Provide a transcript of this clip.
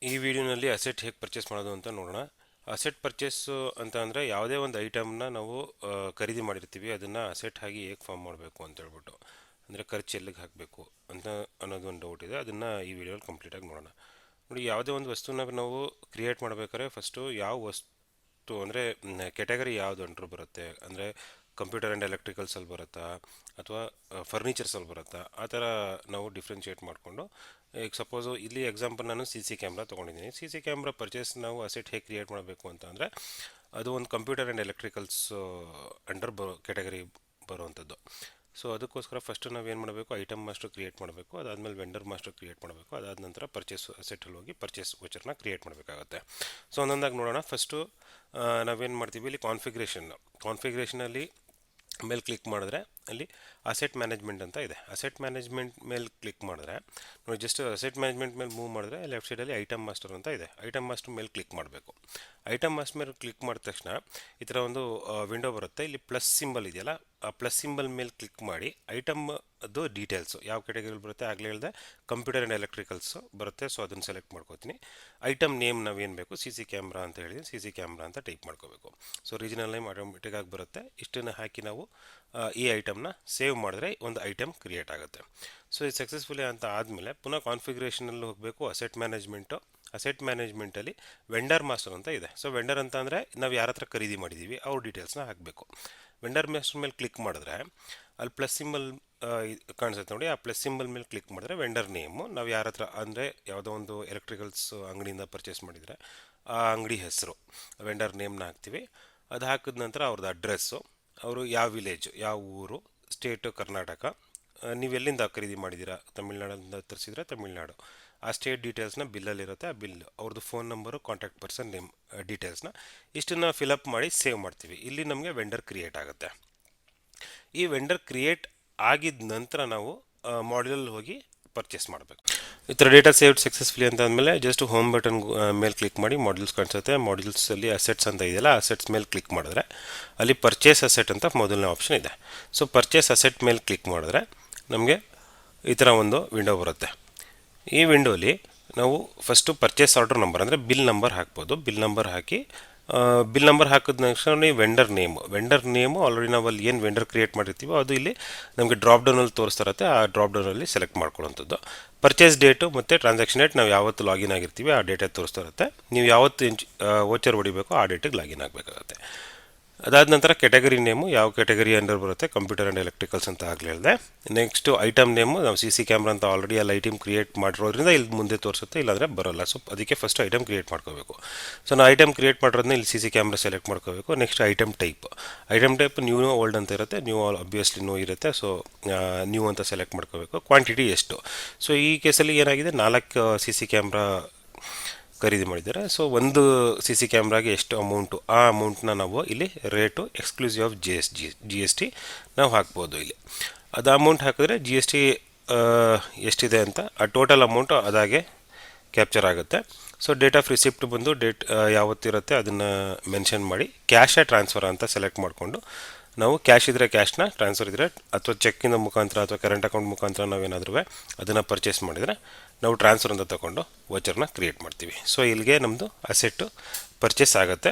ಈ ವಿಡಿಯೋನಲ್ಲಿ ಅಸೆಟ್ ಹೇಗೆ ಪರ್ಚೇಸ್ ಮಾಡೋದು ಅಂತ ನೋಡೋಣ. ಅಸೆಟ್ ಪರ್ಚೇಸ್ ಅಂತ ಅಂದರೆ ಯಾವುದೇ ಒಂದು ಐಟಮ್ನ ನಾವು ಖರೀದಿ ಮಾಡಿರ್ತೀವಿ, ಅದನ್ನು ಅಸೆಟ್ ಆಗಿ ಹೇಗೆ ಫಾರ್ಮ್ ಮಾಡಬೇಕು ಅಂತ ಹೇಳ್ಬಿಟ್ಟು, ಅಂದರೆ ಖರ್ಚು ಎಲ್ಲಿಗೆ ಹಾಕಬೇಕು ಅಂತ ಅನ್ನೋದು ಒಂದು ಡೌಟ್ ಇದೆ. ಅದನ್ನು ಈ ವಿಡಿಯೋಲಿ ಕಂಪ್ಲೀಟಾಗಿ ನೋಡೋಣ. ನೋಡಿ, ಯಾವುದೇ ಒಂದು ವಸ್ತುನ ನಾವು ಕ್ರಿಯೇಟ್ ಮಾಡಬೇಕಾದ್ರೆ ಫಸ್ಟು ಯಾವ ವಸ್ತು ಅಂದರೆ ಕೆಟಗರಿ ಯಾವುದು ಅಂಟ್ರೂ ಬರುತ್ತೆ, ಅಂದರೆ ಕಂಪ್ಯೂಟರ್ ಆ್ಯಂಡ್ ಎಲೆಕ್ಟ್ರಿಕಲ್ಸಲ್ಲಿ ಬರುತ್ತಾ ಅಥವಾ ಫರ್ನಿಚರ್ಸಲ್ಲಿ ಬರುತ್ತಾ, ಆ ಥರ ನಾವು ಡಿಫ್ರೆನ್ಷಿಯೇಟ್ ಮಾಡಿಕೊಂಡು. ಈಗ ಸಪೋಸು ಇಲ್ಲಿ ಎಕ್ಸಾಂಪಲ್ ನಾನು ಸಿ ಕ್ಯಾಮ್ರಾ ತೊಗೊಂಡಿದ್ದೀನಿ. ಸಿ ಕ್ಯಾಮ್ರಾ ಪರ್ಚೇಸ್ ನಾವು ಅಸೆಟ್ ಹೇಗೆ ಕ್ರಿಯೇಟ್ ಮಾಡಬೇಕು ಅಂತ ಅಂದರೆ, ಅದು ಒಂದು computer and electricals under category ಬರುವಂಥದ್ದು. ಸೊ ಅದಕ್ಕೋಸ್ಕರ ಫಸ್ಟು ನಾವೇನು ಮಾಡಬೇಕು, ಐಟಮ್ ಮಾಸ್ಟರ್ ಕ್ರಿಯೇಟ್ ಮಾಡಬೇಕು, ಅದಾದಮೇಲೆ ವೆಂಡರ್ ಮಾಸ್ಟರ್ ಕ್ರಿಯೇಟ್ ಮಾಡಬೇಕು, ಅದಾದ ನಂತರ ಪರ್ಚೇಸ್ ಅಸೆಟಲ್ಲಿ ಹೋಗಿ ಪರ್ಚೇಸ್ ವೋಚರ್ನ ಕ್ರಿಯೇಟ್ ಮಾಡಬೇಕಾಗುತ್ತೆ. ಸೊ ಒಂದೊಂದಾಗಿ ನೋಡೋಣ. ಫಸ್ಟು ನಾವೇನು ಮಾಡ್ತೀವಿ, ಇಲ್ಲಿ ಕಾನ್ಫಿಗ್ರೇಷನಲ್ಲಿ ಮೇಲೆ ಕ್ಲಿಕ್ ಮಾಡಿದ್ರೆ ಅಲ್ಲಿ ಅಸೆಟ್ ಮ್ಯಾನೇಜ್ಮೆಂಟ್ ಅಂತ ಇದೆ. ಅಸೆಟ್ ಮ್ಯಾನೇಜ್ಮೆಂಟ್ ಮೇಲೆ ಕ್ಲಿಕ್ ಮಾಡಿದ್ರೆ ನೋಡಿ, ಜಸ್ಟ್ ಅಸೆಟ್ ಮ್ಯಾನೇಜ್ಮೆಂಟ್ ಮೇಲೆ ಮೂವ್ ಮಾಡಿದ್ರೆ ಲೆಫ್ಟ್ ಸೈಡಲ್ಲಿ ಐಟಮ್ ಮಾಸ್ಟರ್ ಅಂತ ಇದೆ. ಐಟಮ್ ಮಾಸ್ಟರ್ ಮೇಲೆ ಕ್ಲಿಕ್ ಮಾಡಬೇಕು. ಐಟಮ್ ಮಾಸ್ಟರ್ ಮೇಲೆ ಕ್ಲಿಕ್ ಮಾಡಿದ ತಕ್ಷಣ ಈ ಥರ ಒಂದು ವಿಂಡೋ ಬರುತ್ತೆ. ಇಲ್ಲಿ ಪ್ಲಸ್ ಸಿಂಬಲ್ ಇದೆಯಲ್ಲ, ಆ ಪ್ಲಸ್ ಸಿಂಬಲ್ ಮೇಲೆ ಕ್ಲಿಕ್ ಮಾಡಿ ಐಟಮ್ ಅದು ಡೀಟೇಲ್ಸು ಯಾವ ಕೆಟಗರಿಲಿ ಬರುತ್ತೆ, ಆಗಲೇ ಹೇಳಿದೆ ಕಂಪ್ಯೂಟರ್ ಆ್ಯಂಡ್ ಎಲೆಕ್ಟ್ರಿಕಲ್ಸು ಬರುತ್ತೆ. ಸೊ ಅದನ್ನು ಸೆಲೆಕ್ಟ್ ಮಾಡ್ಕೋತೀನಿ. ಐಟಮ್ ನೇಮ್ ನಾವೇನು ಬೇಕು, ಸಿ ಕ್ಯಾಮ್ರಾ ಅಂತ ಹೇಳಿ ಸಿ ಕ್ಯಾಮ್ರಾ ಅಂತ ಟೈಪ್ ಮಾಡ್ಕೋಬೇಕು. ಸೊ ರೀಜನಲ್ ನೇಮ್ ಆಟೋಮೆಟಿಕ್ಕಾಗಿ ಬರುತ್ತೆ. ಇಷ್ಟನ್ನು ಹಾಕಿ ನಾವು ಈ ಐಟಮ್ನ ಸೇವ್ ಮಾಡಿದ್ರೆ ಒಂದು ಐಟಮ್ ಕ್ರಿಯೇಟ್ ಆಗುತ್ತೆ. ಸೊ ಇದು ಸಕ್ಸಸ್ಫುಲಿ ಅಂತ ಆದಮೇಲೆ ಪುನಃ ಕಾನ್ಫಿಗ್ರೇಷನಲ್ಲಿ ಹೋಗಬೇಕು. ಅಸೆಟ್ ಮ್ಯಾನೇಜ್ಮೆಂಟಲ್ಲಿ ವೆಂಡರ್ ಮಾಸ್ಟರ್ ಅಂತ ಇದೆ. ಸೊ ವೆಂಡರ್ ಅಂತ ಅಂದರೆ ನಾವು ಯಾರ ಹತ್ರ ಖರೀದಿ ಮಾಡಿದ್ದೀವಿ ಅವ್ರ ಡೀಟೇಲ್ಸ್ನ ಹಾಕಬೇಕು. ವೆಂಡರ್ ಮಾಸ್ಟರ್ ಮೇಲೆ ಕ್ಲಿಕ್ ಮಾಡಿದ್ರೆ ಅಲ್ಲಿ ಪ್ಲಸ್ ಸಿಂಬಲ್ ಕಾಣಿಸುತ್ತೆ ನೋಡಿ. ಆ ಪ್ಲಸ್ ಸಿಂಬಲ್ ಮೇಲೆ ಕ್ಲಿಕ್ ಮಾಡಿದ್ರೆ ವೆಂಡರ್ ನೇಮು ನಾವು ಯಾರ ಹತ್ರ, ಅಂದರೆ ಯಾವುದೋ ಒಂದು ಎಲೆಕ್ಟ್ರಿಕಲ್ಸ್ ಅಂಗಡಿಯಿಂದ ಪರ್ಚೇಸ್ ಮಾಡಿದರೆ ಆ ಅಂಗಡಿ ಹೆಸರು, ವೆಂಡರ್ ನೇಮ್ನ ಹಾಕ್ತೀವಿ. ಅದು ಹಾಕಿದ ನಂತರ ಅವ್ರದ್ದು ಅಡ್ರೆಸ್ಸು, ಅವರು ಯಾವ ವಿಲೇಜು, ಯಾವ ಊರು, ಸ್ಟೇಟು ಕರ್ನಾಟಕ, ನೀವು ಎಲ್ಲಿಂದ ಖರೀದಿ ಮಾಡಿದ್ದೀರಾ, ತಮಿಳ್ನಾಡಿಂದ ತರಿಸಿದ್ರೆ ತಮಿಳ್ನಾಡು, ಆ ಸ್ಟೇಟ್ ಡೀಟೇಲ್ಸ್ನ ಬಿಲ್ಲಲ್ಲಿರುತ್ತೆ. ಆ ಬಿಲ್, ಅವ್ರದ್ದು phone number, contact person name ಡೀಟೇಲ್ಸ್ನ ಇಷ್ಟನ್ನು ಫಿಲಪ್ ಮಾಡಿ ಸೇವ್ ಮಾಡ್ತೀವಿ. ಇಲ್ಲಿ ನಮಗೆ ವೆಂಡರ್ ಕ್ರಿಯೇಟ್ ಆಗುತ್ತೆ. ಈ ವೆಂಡರ್ ಕ್ರಿಯೇಟ್ ಆಗಿದ ನಂತರ ನಾವು ಮಾಡ್ಯೂಲಲ್ಲಿ ಹೋಗಿ ಪರ್ಚೇಸ್ ಮಾಡಬೇಕು. ಈ ಥರ ಡೇಟಾ ಸೇವ್ಡ್ ಸಕ್ಸಸ್ಫುಲಿ ಅಂತ ಅಂದಮೇಲೆ ಜಸ್ಟ್ ಹೋಮ್ ಬಟನ್ ಮೇಲೆ ಕ್ಲಿಕ್ ಮಾಡಿ ಮಾಡ್ಯೂಲ್ಸ್ ಕಾಣಿಸುತ್ತೆ. ಮಾಡ್ಯೂಲ್ಸಲ್ಲಿ ಅಸೆಟ್ಸ್ ಅಂತ ಇದೆಯಲ್ಲ, ಅಸೆಟ್ಸ್ ಮೇಲೆ ಕ್ಲಿಕ್ ಮಾಡಿದ್ರೆ ಅಲ್ಲಿ ಪರ್ಚೇಸ್ ಅಸೆಟ್ ಅಂತ ಮೊದಲನೇ ಆಪ್ಷನ್ ಇದೆ. ಸೊ ಪರ್ಚೇಸ್ ಅಸೆಟ್ ಮೇಲೆ ಕ್ಲಿಕ್ ಮಾಡಿದ್ರೆ ನಮಗೆ ಈ ಥರ ಒಂದು ವಿಂಡೋ ಬರುತ್ತೆ. ಈ ವಿಂಡೋಲಿ ನಾವು ಫಸ್ಟು ಪರ್ಚೇಸ್ ಆರ್ಡರ್ ನಂಬರ್ ಅಂದರೆ ಬಿಲ್ ನಂಬರ್ ಹಾಕ್ಬೋದು. ಬಿಲ್ ನಂಬರ್ ಹಾಕಿ ಬಿಲ್ ನಂಬರ್ ಹಾಕಿದ ತಕ್ಷಣ ವೆಂಡರ್ ನೇಮು ಆಲ್ರೆಡಿ ನಾವು ಅಲ್ಲಿ ಏನು ವೆಂಡರ್ ಕ್ರಿಯೇಟ್ ಮಾಡಿರ್ತೀವೋ ಅದು ಇಲ್ಲಿ ನಮಗೆ ಡ್ರಾಪ್ ಡೌನಲ್ಲಿ ತೋರಿಸ್ತಾ ಇರುತ್ತೆ. ಆ ಡ್ರಾಪ್ ಡೌನಲ್ಲಿ ಸೆಲೆಕ್ಟ್ ಮಾಡ್ಕೊಳ್ಳೋಂಥದ್ದು. ಪರ್ಚೇಸ್ ಡೇಟು ಮತ್ತು ಟ್ರಾನ್ಸಾಕ್ಷನ್ ಡೇಟ್ ನಾವು ಯಾವತ್ತು ಲಾಗಿನ್ ಆಗಿರ್ತೀವಿ ಆ ಡೇಟೇ ತೋರಿಸ್ತಾ ಇರುತ್ತೆ. ನೀವು ಯಾವತ್ತು ವೋಚರ್ ಹೊಡಿಬೇಕು ಆ ಡೇಟಿಗೆ ಲಾಗಿನ್ ಆಗಬೇಕಾಗುತ್ತೆ. ಅದಾದ ನಂತರ ಕೆಟಗರಿ ನೇಮು ಯಾವ ಕೆಟಗರಿ ಅಂಡರ್ ಬರುತ್ತೆ, ಕಂಪ್ಯೂಟರ್ ಆ್ಯಂಡ್ ಎಲೆಕ್ಟ್ರಿಕಲ್ಸ್ ಅಂತ ಆಗಲೇ ಹೇಳಿದೆ. ನೆಕ್ಸ್ಟು ಐಟಮ್ ನೇಮು ನಾವು ಸಿ ಕ್ಯಾಮ್ರಾ ಅಂತ ಆಲ್ರೆಡಿ ಅಲ್ಲಿ ಐಟಮ್ ಕ್ರಿಯೇಟ್ ಮಾಡಿರೋದ್ರಿಂದ ಇಲ್ಲಿ ಮುಂದೆ ತೋರಿಸುತ್ತೆ, ಇಲ್ಲಾಂದರೆ ಬರೋಲ್ಲ. ಸೊ ಅದಕ್ಕೆ ಫಸ್ಟ್ ಐಟಮ್ ಕ್ರಿಯೇಟ್ ಮಾಡ್ಕೋಬೇಕು. ಸೊ ನಾವು ಐಟಮ್ ಕ್ರಿಯೇಟ್ ಮಾಡಿರೋದನ್ನ ಇಲ್ಲಿ ಸಿ ಕ್ಯಾಮ್ರಾ ಸೆಲೆಕ್ಟ್ ಮಾಡ್ಕೋಬೇಕು. Next item type new old ಅಂತ ಇರುತ್ತೆ. ನ್ಯೂ ಆಬ್ವಿಯಸ್ಲಿ ನ್ಯೂ ಇರುತ್ತೆ. ಸೊ ನ್ಯೂ ಅಂತ ಸೆಲೆಕ್ಟ್ ಮಾಡ್ಕೋಬೇಕು. ಕ್ವಾಂಟಿಟಿ ಎಷ್ಟು, ಸೊ ಈ ಕೇಸಲ್ಲಿ ಏನಾಗಿದೆ 4 ಸಿ ಕ್ಯಾಮ್ರಾ ಖರೀದಿ ಮಾಡಿದ್ದಾರೆ. ಸೊ ಒಂದು ಸಿ ಕ್ಯಾಮ್ರಾಗೆ ಎಷ್ಟು ಅಮೌಂಟು, ಆ ಅಮೌಂಟ್ನ ನಾವು ಇಲ್ಲಿ rate exclusive of G S T ನಾವು ಹಾಕ್ಬೋದು. ಇಲ್ಲಿ ಅದು ಅಮೌಂಟ್ ಹಾಕಿದ್ರೆ ಜಿ ಎಸ್ ಟಿ ಎಷ್ಟಿದೆ ಅಂತ ಆ ಟೋಟಲ್ ಅಮೌಂಟು ಅದಾಗೆ ಕ್ಯಾಪ್ಚರ್ ಆಗುತ್ತೆ. ಸೊ ಡೇಟ್ ಆಫ್ ರಿಸಿಪ್ಟ್ ಬಂದು ಯಾವತ್ತಿರುತ್ತೆ ಅದನ್ನು ಮೆನ್ಷನ್ ಮಾಡಿ ಕ್ಯಾಶ್ ಟ್ರಾನ್ಸ್ಫರ್ ಅಂತ ಸೆಲೆಕ್ಟ್ ಮಾಡಿಕೊಂಡು ನಾವು ಕ್ಯಾಶ್ ಇದ್ದರೆ ಕ್ಯಾಶ್ನ, ಟ್ರಾನ್ಸ್ಫರ್ ಇದ್ದರೆ ಅಥವಾ ಚೆಕ್ಕಿನ ಮುಖಾಂತರ ಅಥವಾ ಕರೆಂಟ್ ಅಕೌಂಟ್ ಮುಖಾಂತರ ನಾವೇನಾದರೂ ಅದನ್ನು ಪರ್ಚೇಸ್ ಮಾಡಿದರೆ ನಾವು ಟ್ರಾನ್ಸ್ಫರ್ ಅಂತ ತಗೊಂಡು ವೋಚರ್ನ ಕ್ರಿಯೇಟ್ ಮಾಡ್ತೀವಿ. ಸೊ ಇಲ್ಲಿಗೆ ನಮ್ಮದು ಅಸೆಟ್ಟು ಪರ್ಚೇಸ್ ಆಗುತ್ತೆ.